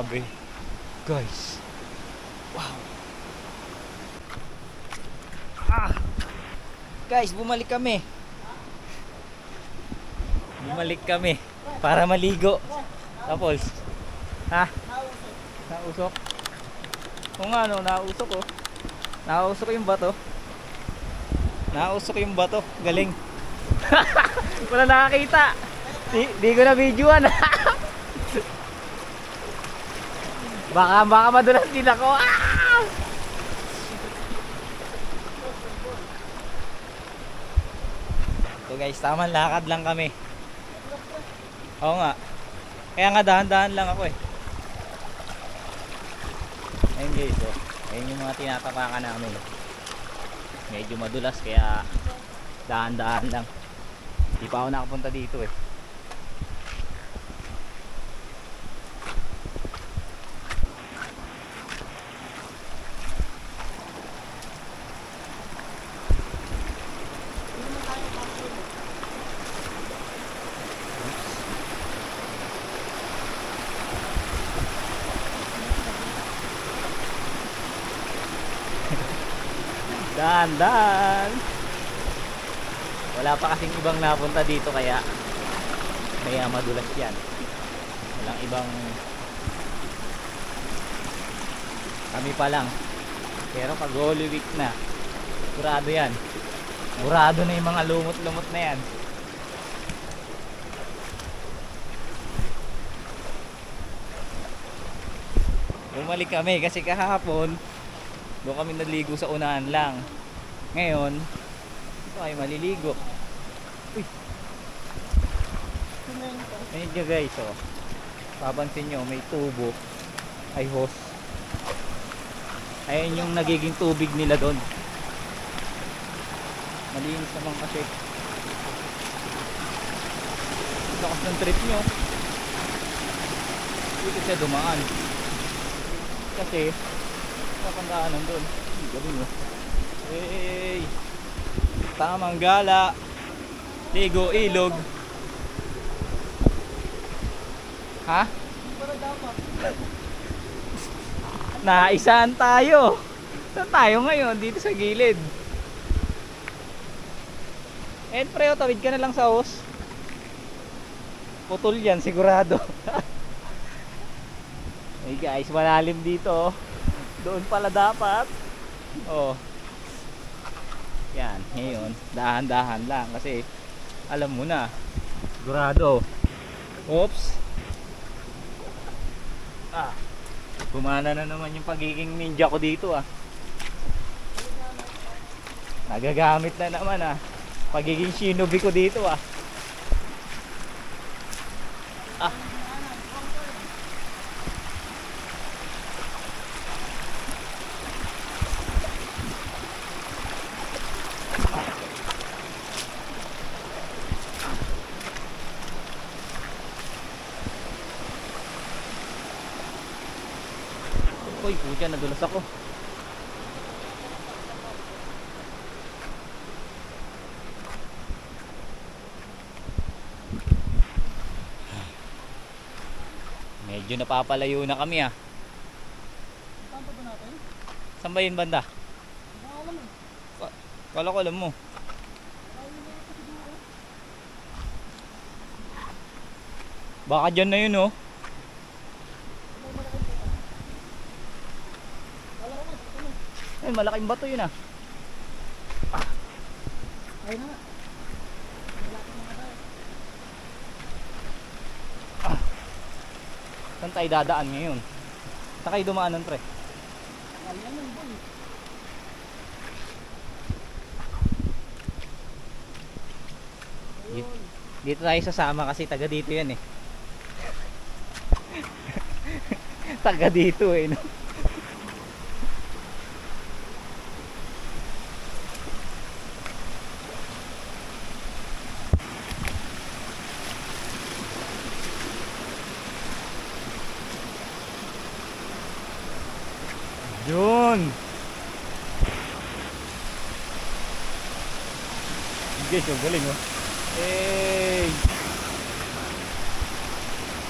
Grabe. Guys. Wow. Guys, bumalik kami. Bumalik kami para maligo. Tapos, ha? Nausok. Kung ano, nausok oh. Nausok yung bato. Nausok yung bato. Galing. Wala nakakita. Di ko na videoan. baka madulas din ako. So guys, tamang lakad lang kami. Oo nga. Kaya nga dahan-dahan lang ako eh. Ayun guys, oh. Ayun yung mga tinatapakan namin. Medyo madulas kaya dahan-dahan lang. Di pa ako nakapunta dito eh. Dahan-dahan. Wala pa kasing ibang napunta dito kaya madulas yan. Walang ibang, kami pa lang. Pero pag Holy Week na, sigurado yan. Sigurado na yung mga lumot-lumot na yan. Bumalik kami kasi kahapon doon kami naligo sa unahan lang. Ngayon ito ay maliligo. Uy, ayun nyo guys, oh. Papansin nyo may tubo, ay hose. Ayun yung nagiging tubig nila doon. Malinis naman kasi. Lakas ng trip nyo. Dito siya dumaan kasi napandaanan doon. Galing mo. Hey, tamang gala. Ligo ilog. Ha? Naisaan tayo. Saan tayo ngayon? Dito sa gilid. And preo, tawid ka na lang sa hose. Putol yan sigurado. Hey guys, malalim dito. Doon pala dapat. Oh. Yan, ngayon dahan-dahan lang kasi alam mo na. Sigurado. Oops. Gumana na naman yung pagiging ninja ko dito ah. Nagagamit na naman ah. Pagiging shinobi ko dito ah. Uy, pucha, nadulas ako. Medyo napapalayo na kami ah. Saan ba natin? Saan ba yun banda? Kala ko alam mo. Baka dyan na yun oh. Ay, malaking bato yun ah. Ayun na nga. Saan tayo dadaan ngayon? Saan kayo dumaanan pre? Ayun na boy. Dito tayo sasama kasi taga dito yan eh. Taga dito eh no? Yun. Guys, yung galing oh. Hey.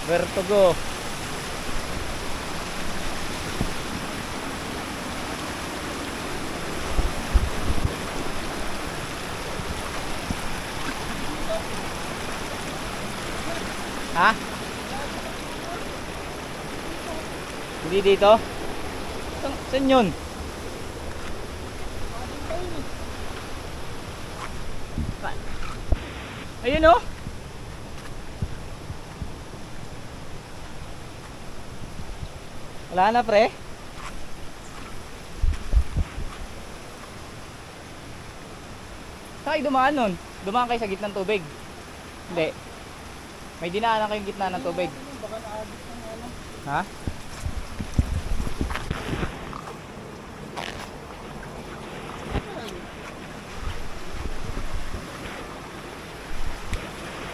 Vertigo. Ha? Hindi dito? Saan yun? Ayun oh. Wala na pre. Saan kayo dumaan nun? Dumaan kayo sa gitna ng tubig? Hindi. May dinaanan kayong gitna ng tubig. Baka naabot ng ano. Ha?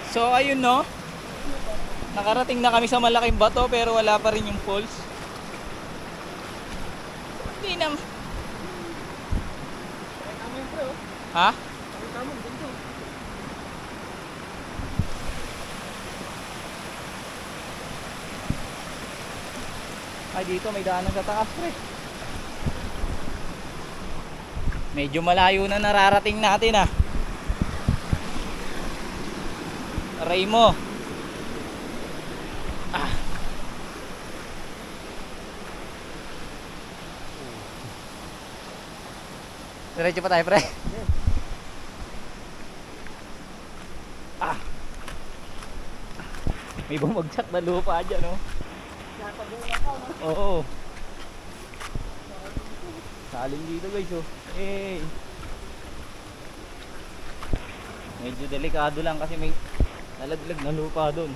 So ayun no. Nakarating na kami sa malaking bato pero wala pa rin yung falls. Hindi na. Tama yun pre oh. Ha? Tama, ganito. Ay dito may daanan sa taas pre. Medyo malayo na nararating natin ah. Aray mo. Ah. Diretso pa tayo pre. Ah. May bumagsak na lupa dyan no. Oo. Saling dito guys oh. Eh. Medyo delikado lang kasi may nalaglag na lupa doon.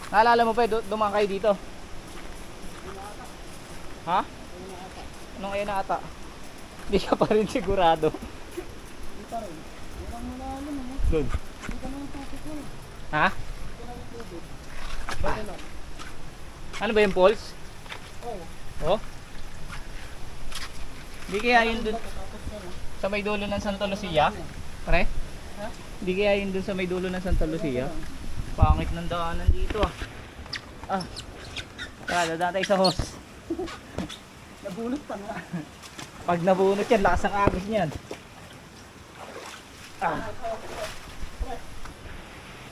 Naalala mo pa dumaan kayo dito? Ha? Anong ayun na ata? Hindi ka pa rin sigurado. Hindi pa rin. Walang malalim ano. Doon. Hindi ka naman tubig ko eh. Ha? Hindi ka naman tubig. Baka lang. Ano ba yung falls? Oo. Oh? Hindi kaya yun dun Tapos ano. sa may dulo ng Santa Lucia? Pre? Ha? Hindi kaya yun dun sa may dulo ng Santa Lucia? Pangit ng daanan dito ah. Ah. Tara, dadaan tayo sa hose. Nabulot pa nga. Pag nabunot yan, lakas ang agos niyan. Ah.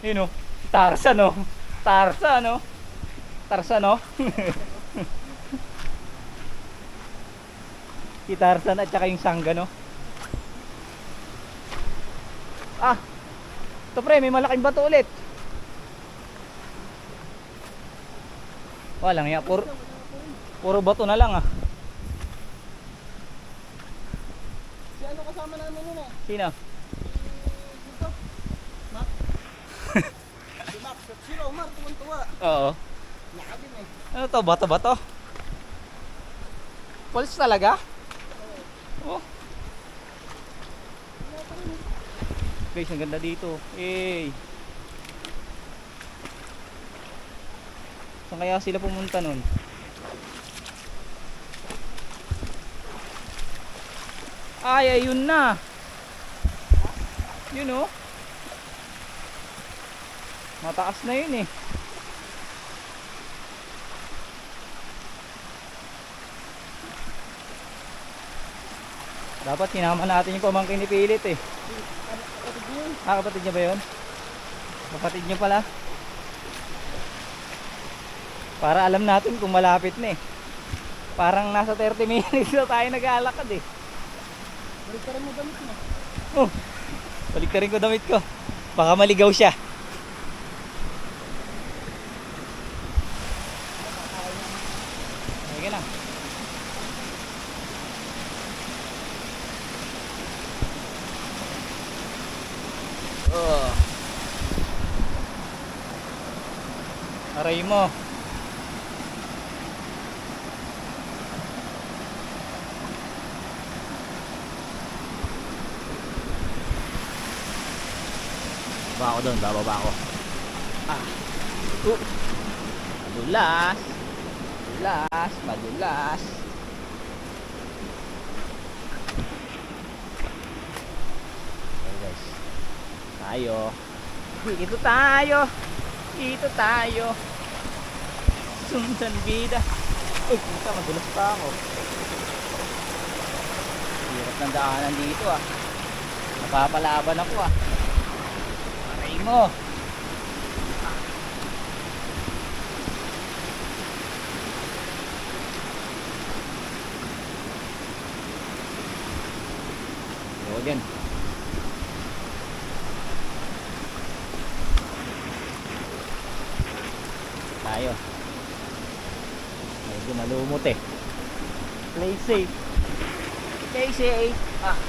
Yun o. Tarsa no. Tarsa no. Tarsa no. Si Tarzan at saka yung sangga no. Ah. Ito pre, may malaking bato ulit. Walang ya, puro bato na lang ah. Si ano kasama namin yun eh. Sino? Dito. Mac. Si Mac. Si Omar, tuwan-tuwa. Oo. Nakabin eh. Ano to? Bato-bato? Falls talaga? Oh. Guys, ang ganda dito. Hey. Saan kaya sila pumunta nun? Ay, ayun na. Yun oh. Mataas na yun eh. Dapat sinama natin yung pamangkin ni Pilit eh. Ah, kapatid niya ba yun? Kapatid niya pala. Para alam natin kung malapit na eh. Parang nasa 30 minutes na tayo nag-aalakad eh. Balik ka rin mo damit mo. Oh, balik ka rin ko damit ko. Baka maligaw siya. Sige na. Oh. Aray mo. Bababa ako doon, bababa ako. Ah. Madulas. Madulas, madulas. Okay guys. Tayo. Dito tayo. Dito tayo. Sundan bida. Uy, puta, madulas pa ako. Hirap ng daanan dito ah. Napapalaban ako ah. Aray mo. Yan. Tayo. Medyo malumot eh. Play safe. Play safe. Ah.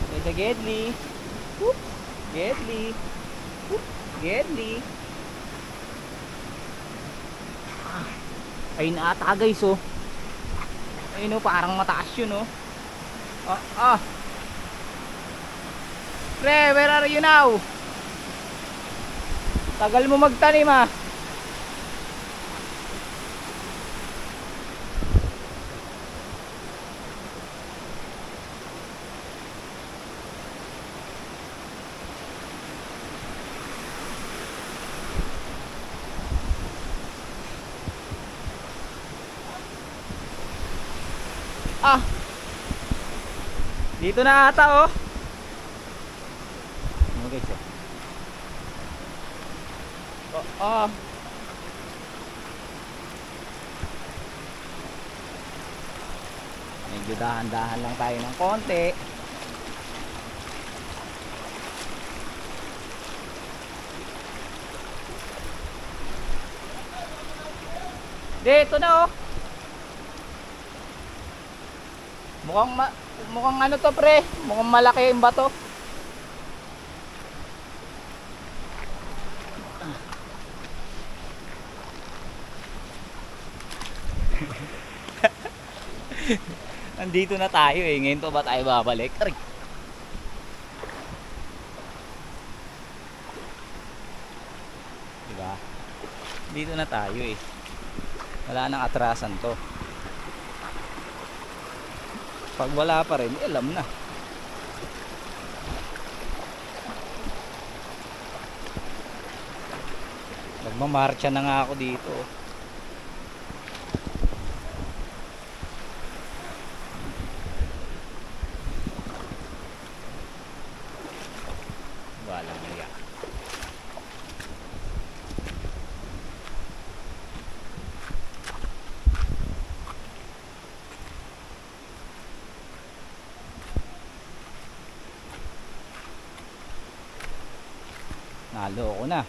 Medyo gedli. Whoop. Gedli. Whoop. Gedli. Ah. Ayun na ata guys oh. Ayun o, parang mataas yun o. Pre, where are you now? Tagal mo magtanim ah. Ah. Dito na ata oh. Ano guys oh. Medyo dahan-dahan lang tayo ng konti. Dito na oh. Mukhang ano to pre, mukhang malaki yung bato. Nandito na tayo eh, ngayon to ba tayo babalik? Aray. Diba? Dito na tayo eh. Wala nang atrasan to. Pag wala pa rin, alam na. Nagmamarcha na nga ako dito. Walang niya. Naloko na.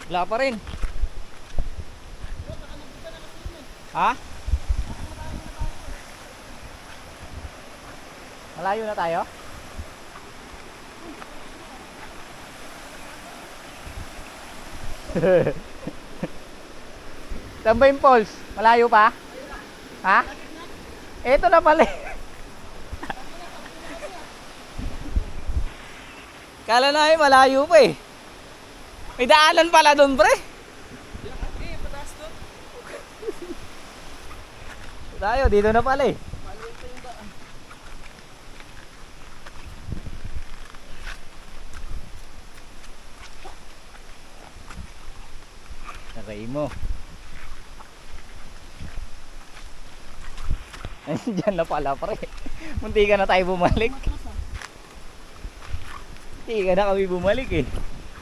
Wala pa rin. Ha? Malayo na tayo? Tambayin Falls, malayo pa? Ha? Ito na pala. Kala na eh, malayo pa eh. May daanan pala doon pre. Tayo, dito na pala eh. Aray mo. Diyan na pala pre. Munti ka na tayo bumalik. Munti ka na kami bumalik eh.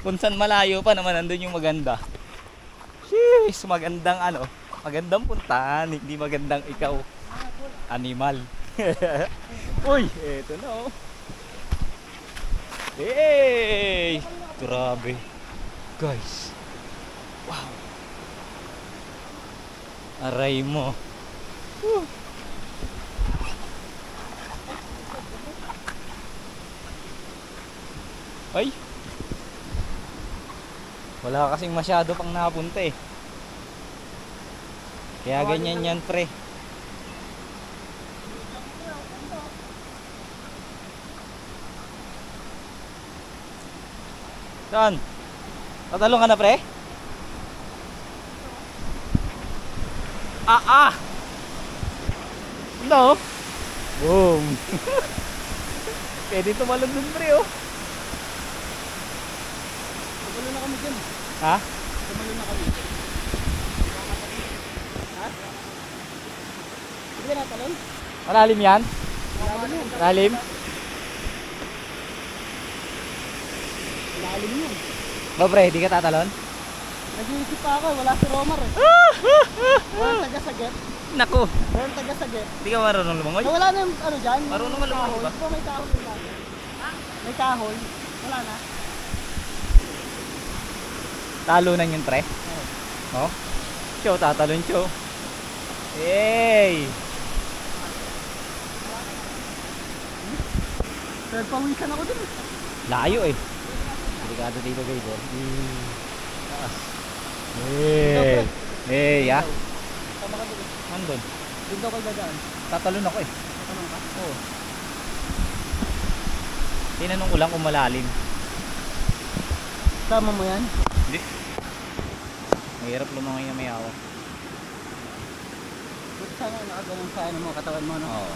Kung saan malayo pa naman nandun yung maganda. Sheesh, magandang ano, magandang puntahan, hindi magandang ikaw animal. Uy, eto na oh. Hey! Grabe. Guys. Wow. Aray mo. Ay. Wala kasing masyado pang napunta eh. Kaya ganyan yan pre. Saan? Tatalong ka na pre? No? Boom! Pwede tumalon dun pre oh. Tumalo na kami dyan. Ha? Tumalo na kami. Ha? Hindi ka natalon? Malalim yan? Lalim yun. Malalim? Lalim yun. Ba pre, di ka tatalon? Nag-iisip pa ako, wala si Romar eh. Walang taga-saget. Naku! Walang taga-saget. Di ka marunong lumangoy? Wala na yung ano dyan. yung Marunong ka lumangoy kahoy. ba? Di ba may kahoy yung dati? May kahoy. Wala na. Talunan yung pre? Oh? Chow, tatalon chow. Hey! Third pawisan ako dun eh. Layo eh. Delikado dito guys. Taas. Hey! Hey, ya? Tama ka dun. Nandun. Doon daw kayo dadaan. Tatalon ako eh. Tanong ka? Oo. Tinanong ko lang kung malalim. Tama mo yan? Hindi. Mahirap lumangoy na may awa. Buti sana nakaganon sa ano mo, katawan mo no? Oo.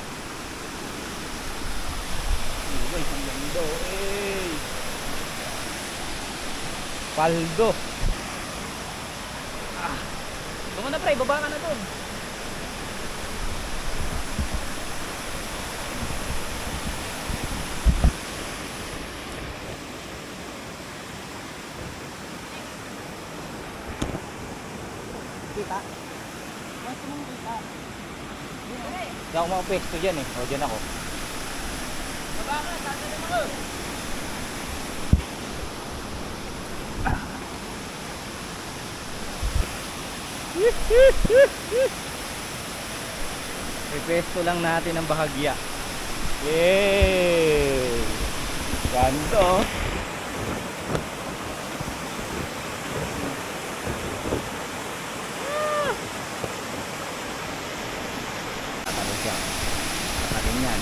Guys, ang ganda. Hey! Paldo. Ah. Doon na pre, baba ka na doon. Kita? Mas mong kita. Hindi ako makapwesto dyan eh. O, dyan ako. Baba ka, tatalim ako. Ipwesto lang natin ang bahagya. Yay! Ganda oh. Tatalon siya. Tatalon yan.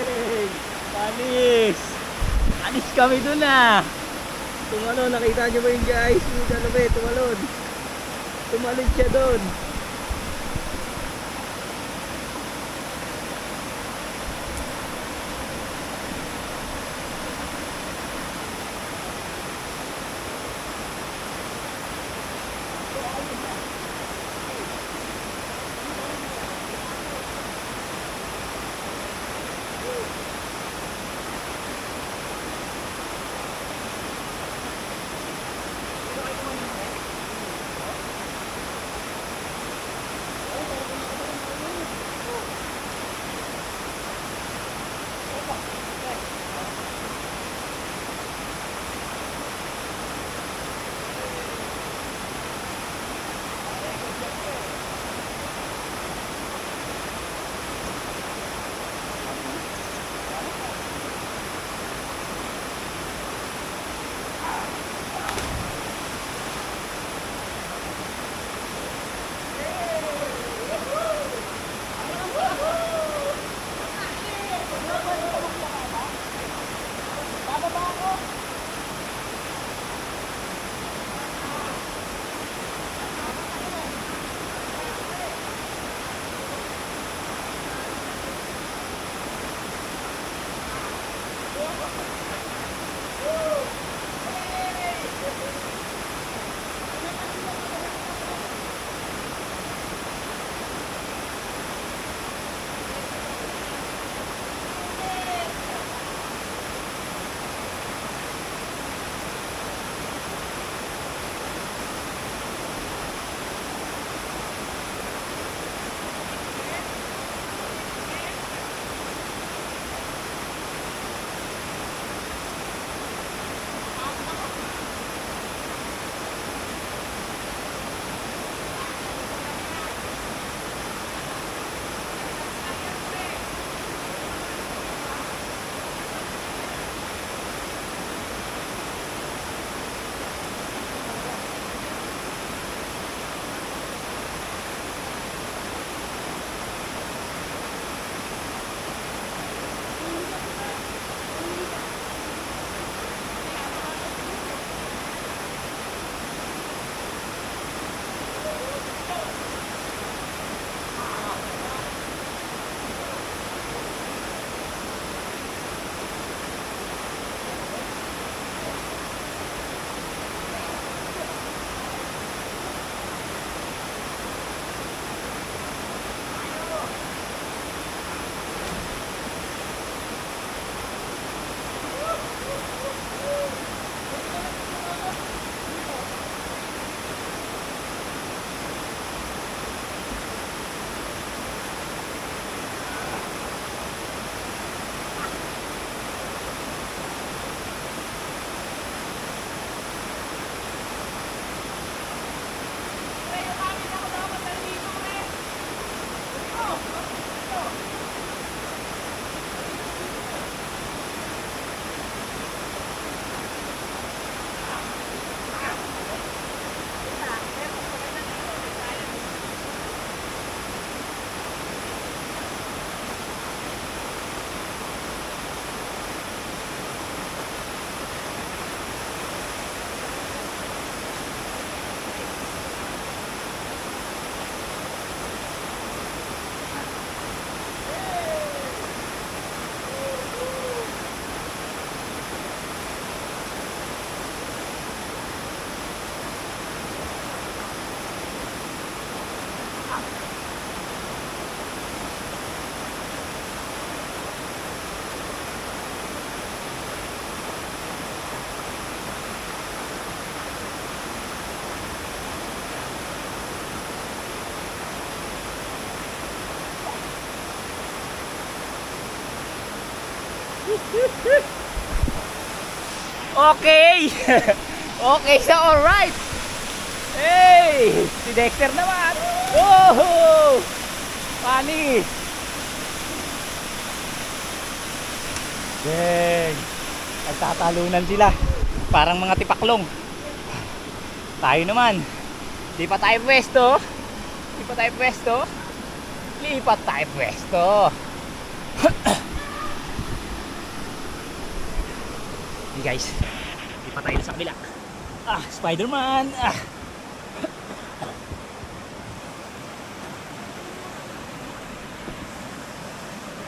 Hey! Alis! Alis kami dun ah! Tumalon, nakita nyo ba yun guys? Yung dalawa tumalon. Tumalon siya dun. Okay! Okay siya, alright! Hey! Si Dexter naman! Oh! Panis! Dang! Nagtatalunan sila. Parang mga tipaklong. Tayo naman. Di pa tayo pwesto. Di pa tayo pwesto. Lipat tayo pwesto. Hey guys. Di pa tayo sa kabila. Spider-Man.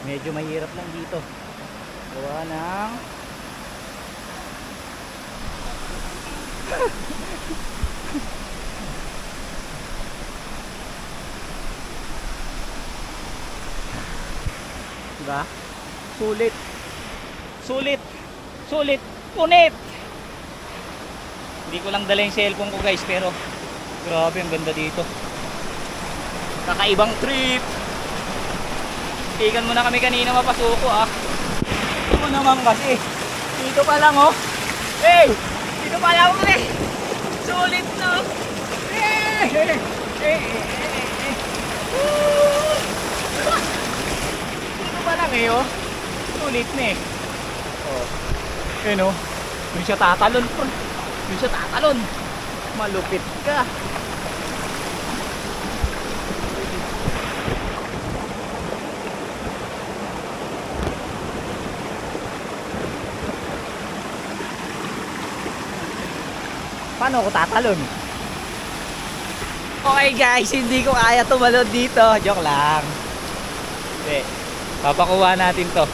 Medyo mahirap lang dito. Gawa ng diba? Sulit. Sulit. Sulit. Punit. Hindi ko lang dala yung cellphone ko guys, pero grabe ang ganda dito. Kakaibang trip. Tigan mo na kami kanina mapasuko Ito mo naman kasi. Dito pa lang oh. Hey! Dito pa lang ulit. Sulit no. Dito pa lang oh. Sulit na Oh. Yun oh. Doon siya tatalon bro. Doon siya tatalon. Malupit ka. Paano ako tatalon? Okay guys, hindi ko kaya tumalon dito. Joke lang. Hindi. Papakuha natin to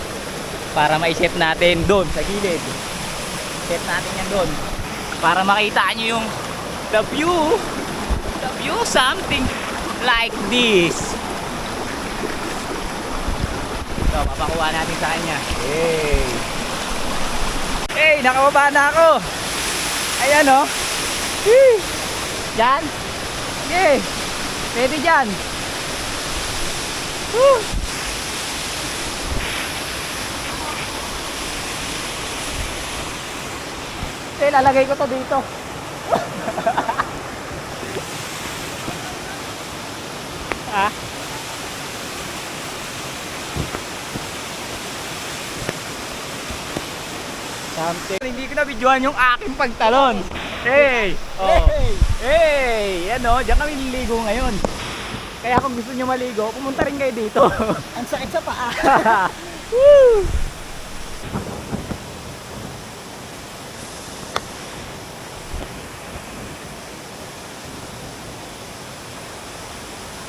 para ma-set natin doon sa gilid. Set natin yan doon para makita nyo yung the view something like this. So papakuha natin sa kanya. Hey, hey, nakababa na ako. Ayan o. Diyan. Okay. Pwede dyan. Woo. Okay, lalagay ko to dito. Something. Hindi ko na videoan yung aking pagtalon. Hey! Oh. Hey! Yan o, diyan kami niligo ngayon. Kaya kung gusto nyo maligo, pumunta rin kayo dito. Ang sakit sa paa. Woo!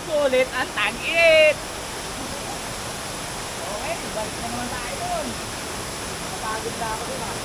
Sulit ang tag-it! Okay, balik na naman tayo doon. Napagod na ako doon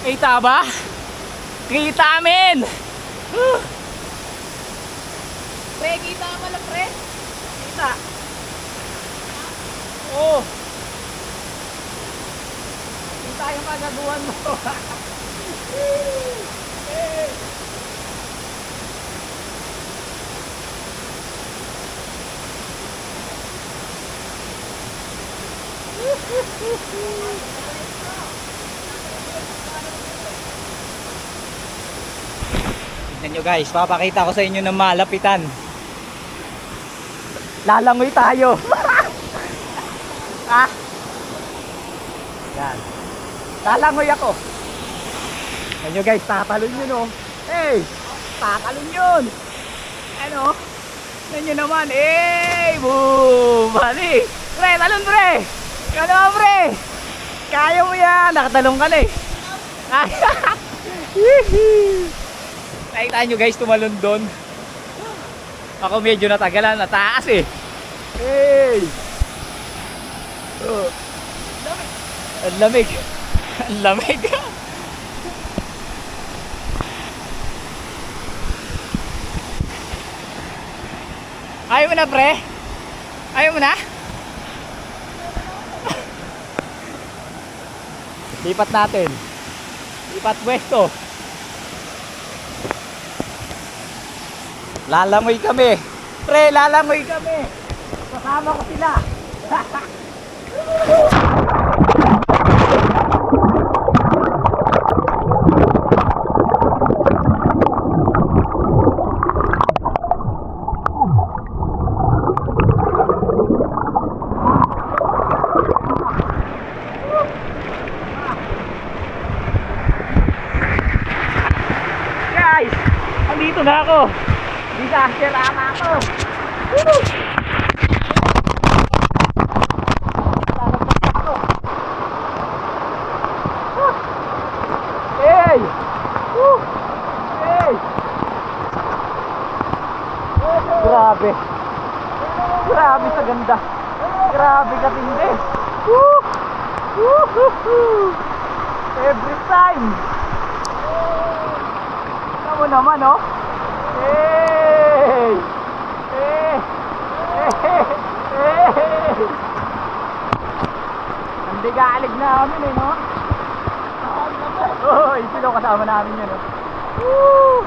Kita ba? Kita men! Pre, kita mo lang pre. Kita. Oh. Kita yung kagaguhan mo. Tignan nyo guys, papakita ko sa inyo ng malapitan. Lalangoy tayo. Ah. Yan. Lalangoy ako. Tignan nyo guys, tatalon yun oh. Hey! Tatalon yun. Ano? Tignan nyo naman. Hey! Boom! Bali! Pre, talon pre! Ano pre? Kaya mo yan! Nakatalong ka na eh. Nakita nyo guys, tumalon doon. Ako medyo natagalan, nataas eh. Hey! Oh. Ang lamig. Ang lamig. Ayaw mo na pre? Ayaw mo na? Lipat natin. Lipat pwesto. Lalangoy kami. Pre, lalangoy kami. Kasama ko sila. Guys, andito na ako. Disaster ama ako. Woo! Hey! Woo! Hey! Grabe. Grabe sa ganda. Grabe katindi. Woo! Woo! Every time. Tama naman oh. Hey! Hey! Hey! Hey! Hindi galig namin eh, no? Oh, sino kasama namin yun, no? Woo!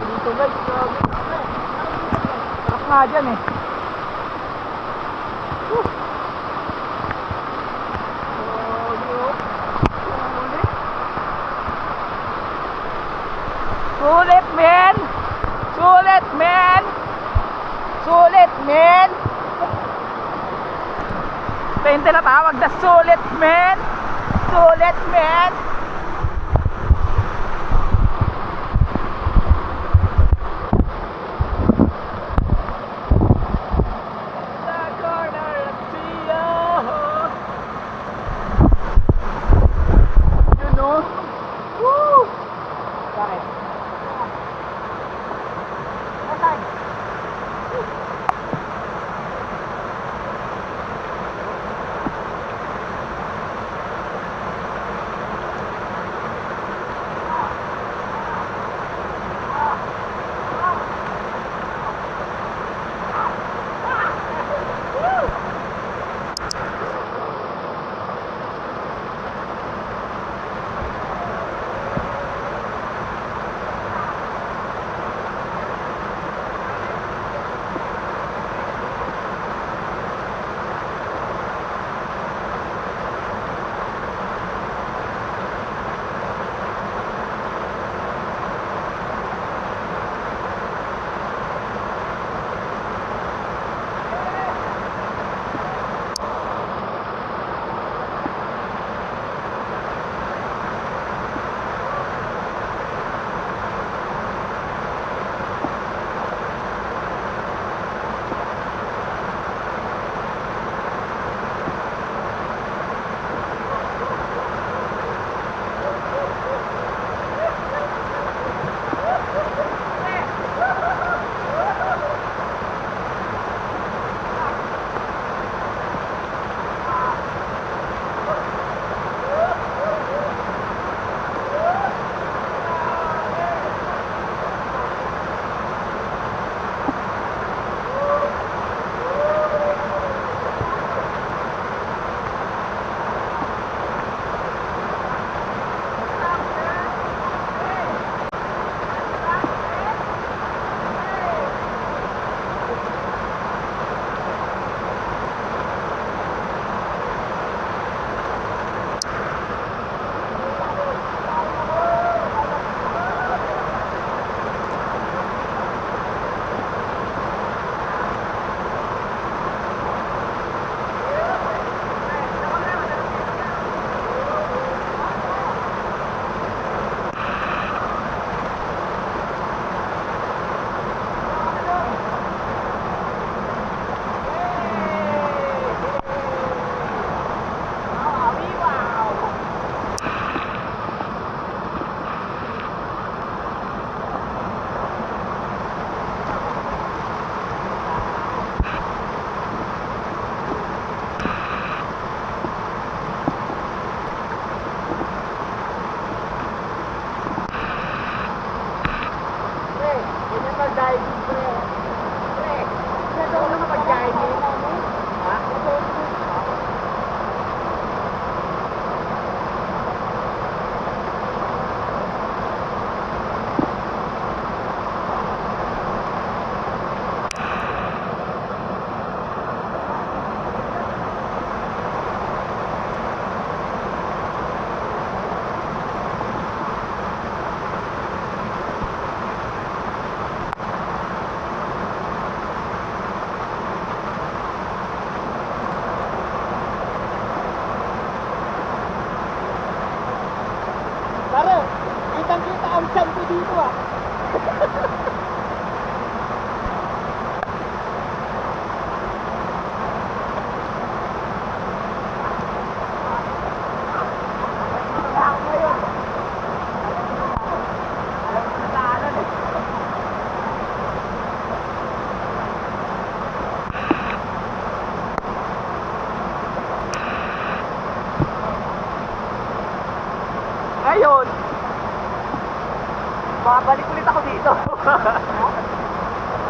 Dito guys, sarap nga dyan eh. Woo! Sulit men! Sulit men! Sulit men! Ito yung tinatawag na sulit men! Sulit men! The corner of Trio! You know? Woo! Bakit?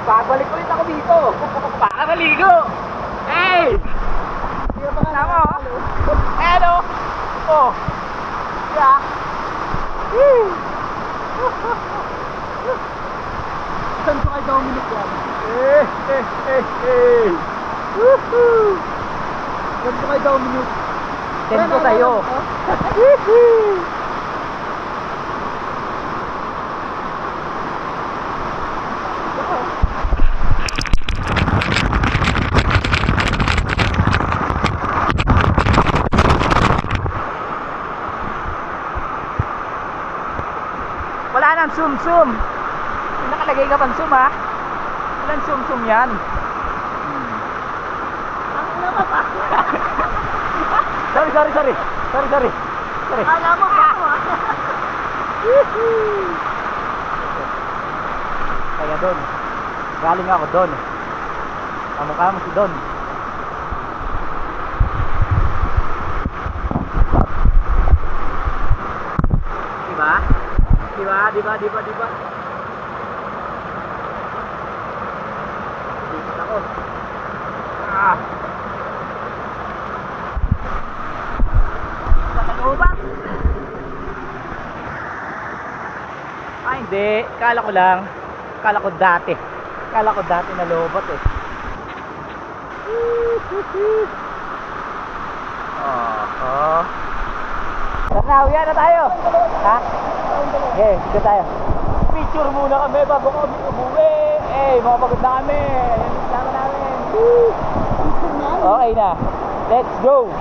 Babalik ulit ako dito. Baka naligo. Hey! Tama oh. Hello. Oh. Yeah. Saan ko kay Dominic yan? Woohoo! Saan ko kay Dominic? Send ko sa'yo. Wala nang sum-sum. Nakalagay ka pang sum ha. Walang sum-sum yan. Ang lama pa. Sorry. Alam mo pa ako. Kaya doon. Galing ako doon. Kamukha mo si Don. Diba? Diba? Dito ako. Ah! Patag-ubat! Ah, hindi. Kala ko lang. Kala ko dati na lobot eh. Tara, uwian na tayo. Ha? Okay, dito tayo. Picture muna kami bago kami umuwi. Mga pagod na kami. Yan yung plano namin. Okay na. Let's go.